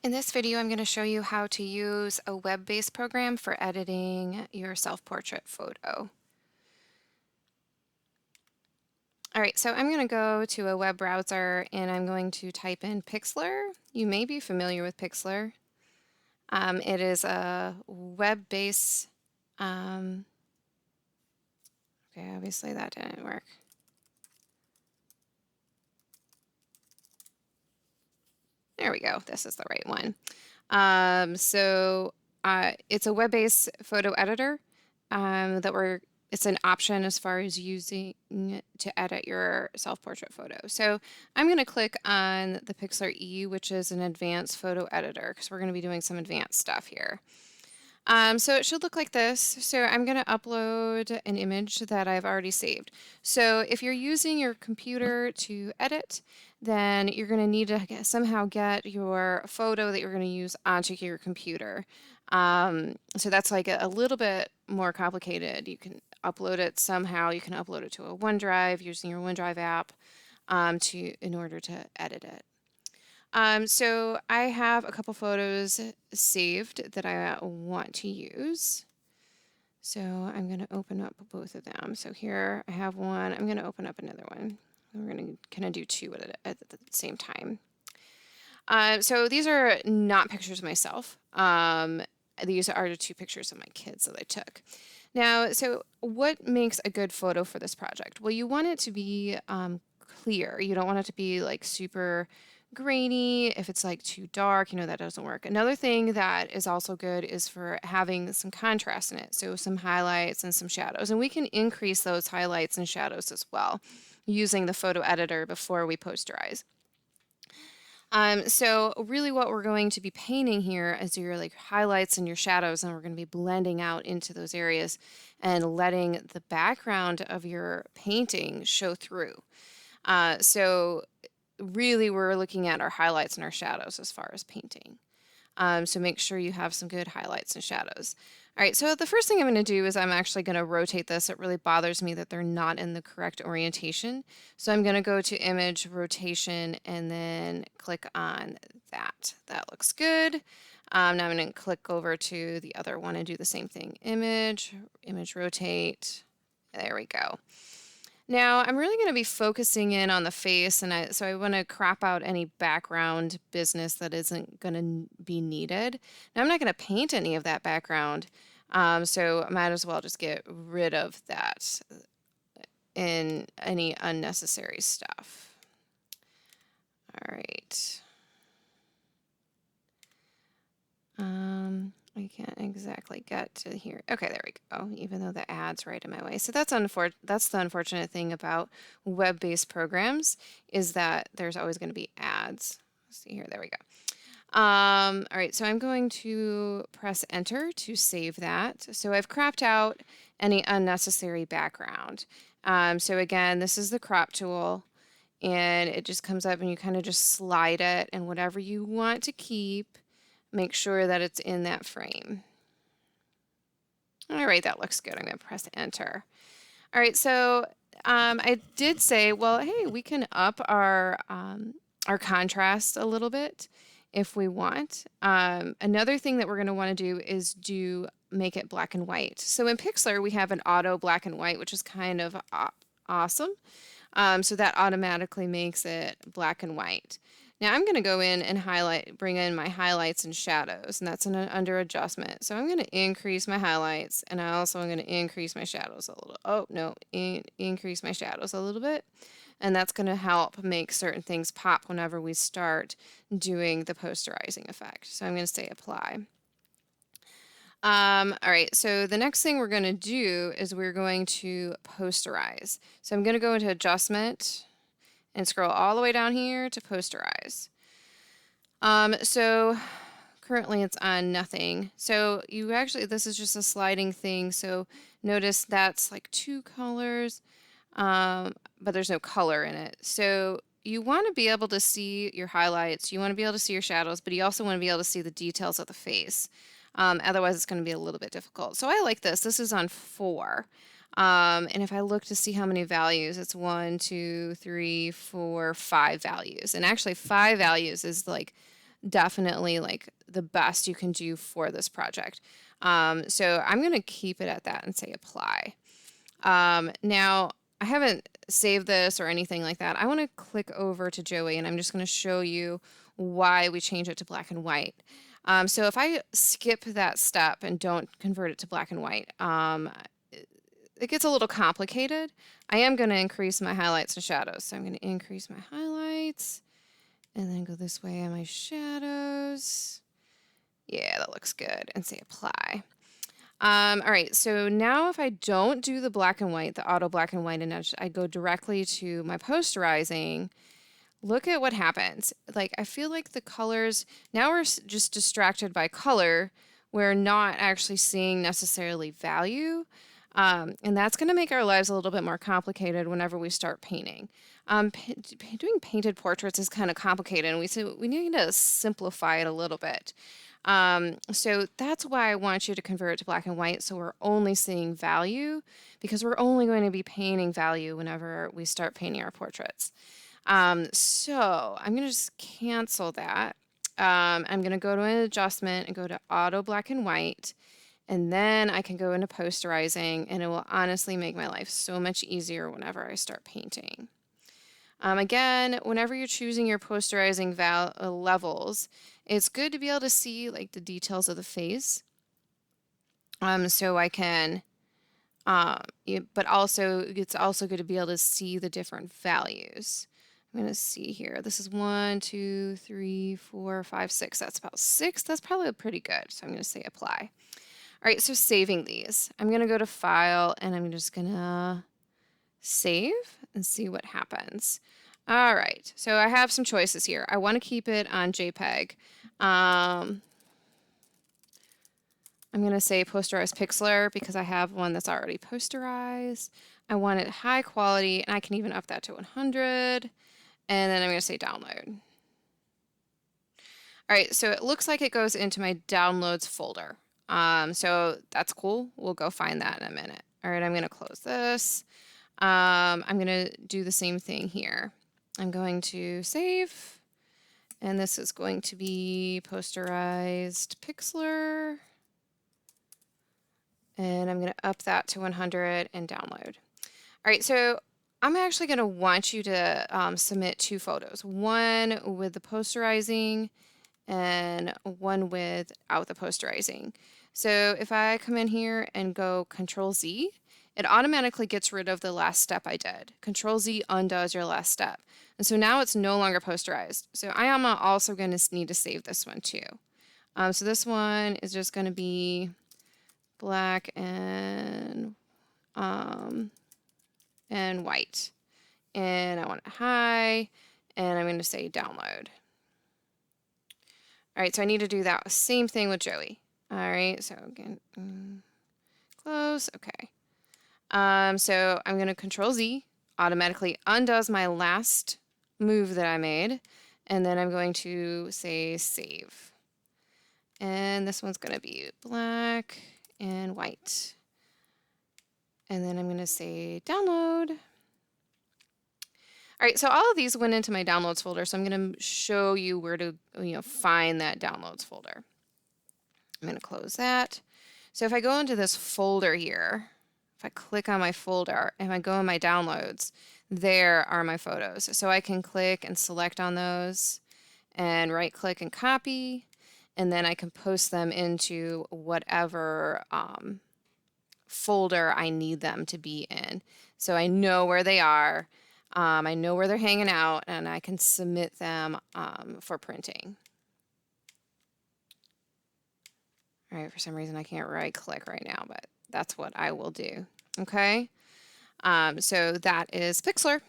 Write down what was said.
In this video, I'm going to show you how to use a web-based program for editing your self-portrait photo. All right, so I'm going to go to a web browser and I'm going to type in Pixlr. You may be familiar with Pixlr. It is a web-based, okay, obviously that didn't work. There we go, this is the right one. It's a web-based photo editor it's an option as far as using it to edit your self-portrait photo. So I'm going to click on the Pixlr E, which is an advanced photo editor, because we're going to be doing some advanced stuff here. So it should look like this. So I'm going to upload an image that I've already saved. So if you're using your computer to edit, then you're going to need to somehow get your photo that you're going to use onto your computer. So that's like a little bit more complicated. You can upload it somehow. You can upload it to a OneDrive using your OneDrive app in order to edit it. So I have a couple photos saved that I want to use. So I'm going to open up both of them. So here I have one. I'm going to open up another one. We're going to kind of do two at the same time. So these are not pictures of myself. These are the two pictures of my kids that I took. Now, so what makes a good photo for this project? Well, you want it to be clear. You don't want it to be like super grainy. If it's like too dark, that doesn't work. Another thing that is also good is for having some contrast in it. So some highlights and some shadows. And we can increase those highlights and shadows as well using the photo editor before we posterize. So really what we're going to be painting here is your like highlights and your shadows, and we're going to be blending out into those areas and letting the background of your painting show through. So really we're looking at our highlights and our shadows as far as painting. So make sure you have some good highlights and shadows. All right, so the first thing I'm going to do is I'm actually going to rotate this. It really bothers me that they're not in the correct orientation. So I'm going to go to image rotation and then click on that. That looks good. Now I'm going to click over to the other one and do the same thing. Image rotate. There we go. Now I'm really going to be focusing in on the face, and so I want to crop out any background business that isn't going to be needed. Now I'm not going to paint any of that background, so I might as well just get rid of that in any unnecessary stuff. All right. I can't exactly get to here. Okay, there we go, even though the ad's right in my way. So that's the unfortunate thing about web-based programs is that there's always going to be ads. Let's see here, there we go. All right, so I'm going to press enter to save that. So I've cropped out any unnecessary background. So again, this is the crop tool, and it just comes up and you kind of just slide it, and whatever you want to keep, make sure that it's in that frame. All right, that looks good. I'm going to press enter. All right, so I did say, well, hey, we can up our contrast a little bit if we want. Another thing that we're going to want to do is make it black and white. So in Pixlr, we have an auto black and white, which is kind of awesome. So that automatically makes it black and white. Now I'm going to go in and bring in my highlights and shadows, and that's under adjustment. So I'm going to increase my highlights, and I also am going to increase my shadows a little. Oh, no, increase my shadows a little bit. And that's going to help make certain things pop whenever we start doing the posterizing effect. So I'm going to say apply. All right, so the next thing we're going to do is we're going to posterize. So I'm going to go into adjustment and scroll all the way down here to posterize. So currently it's on nothing. So this is just a sliding thing. So notice that's like two colors, but there's no color in it. So you want to be able to see your highlights, you want to be able to see your shadows, but you also want to be able to see the details of the face. Otherwise it's going to be a little bit difficult. So I like this. This is on 4. And if I look to see how many values, it's 1, 2, 3, 4, 5 values. And actually 5 values is like definitely like the best you can do for this project. So I'm going to keep it at that and say apply. Now, I haven't saved this or anything like that. I want to click over to Joey, and I'm just going to show you why we change it to black and white. So if I skip that step and don't convert it to black and white, it gets a little complicated. I am going to increase my highlights and shadows. So I'm going to increase my highlights and then go this way on my shadows. Yeah, that looks good. And say apply. All right, so now if I don't do the black and white, the auto black and white, and I go directly to my posterizing, look at what happens. Like, I feel like the colors, now we're just distracted by color. We're not actually seeing necessarily value. And that's going to make our lives a little bit more complicated whenever we start painting. Doing painted portraits is kind of complicated, and we need to simplify it a little bit. So that's why I want you to convert it to black and white, so we're only seeing value, because we're only going to be painting value whenever we start painting our portraits. So I'm going to just cancel that. I'm going to go to an adjustment and go to auto black and white, and then I can go into posterizing, and it will honestly make my life so much easier whenever I start painting. Again, whenever you're choosing your posterizing levels, it's good to be able to see like the details of the face. So I can, but also it's also good to be able to see the different values. I'm going to see here. This is 1, 2, 3, 4, 5, 6. That's about 6. That's probably pretty good. So I'm going to say apply. All right, so saving these. I'm going to go to File, and I'm just going to save and see what happens. All right, so I have some choices here. I want to keep it on JPEG. I'm going to say posterize Pixlr because I have one that's already posterized. I want it high quality, and I can even up that to 100. And then I'm going to say download. All right, so it looks like it goes into my downloads folder. So that's cool. We'll go find that in a minute. All right, I'm going to close this. I'm going to do the same thing here. I'm going to save, and this is going to be posterized Pixlr, and I'm going to up that to 100 and download. All right, so I'm actually going to want you to submit 2 photos, one with the posterizing and one without the posterizing. So if I come in here and go Control Z, it automatically gets rid of the last step I did. Control Z undoes your last step. And so now it's no longer posterized. So I am also going to need to save this one too. So this one is just going to be black and white. And I want it high, and I'm going to say download. All right, so I need to do that same thing with Joey. All right, so again, close, okay. So I'm going to Control Z, automatically undoes my last move that I made, and then I'm going to say save. And this one's going to be black and white. And then I'm going to say download. All right, so all of these went into my downloads folder, so I'm going to show you where to find that downloads folder. I'm going to close that. So if I go into this folder here, if I click on my folder and I go in my downloads, there are my photos. So I can click and select on those and right click and copy, and then I can post them into whatever folder I need them to be in. So I know where they are, I know where they're hanging out, and I can submit them for printing. All right, for some reason I can't right click right now, but that's what I will do. Okay, so that is Pixlr.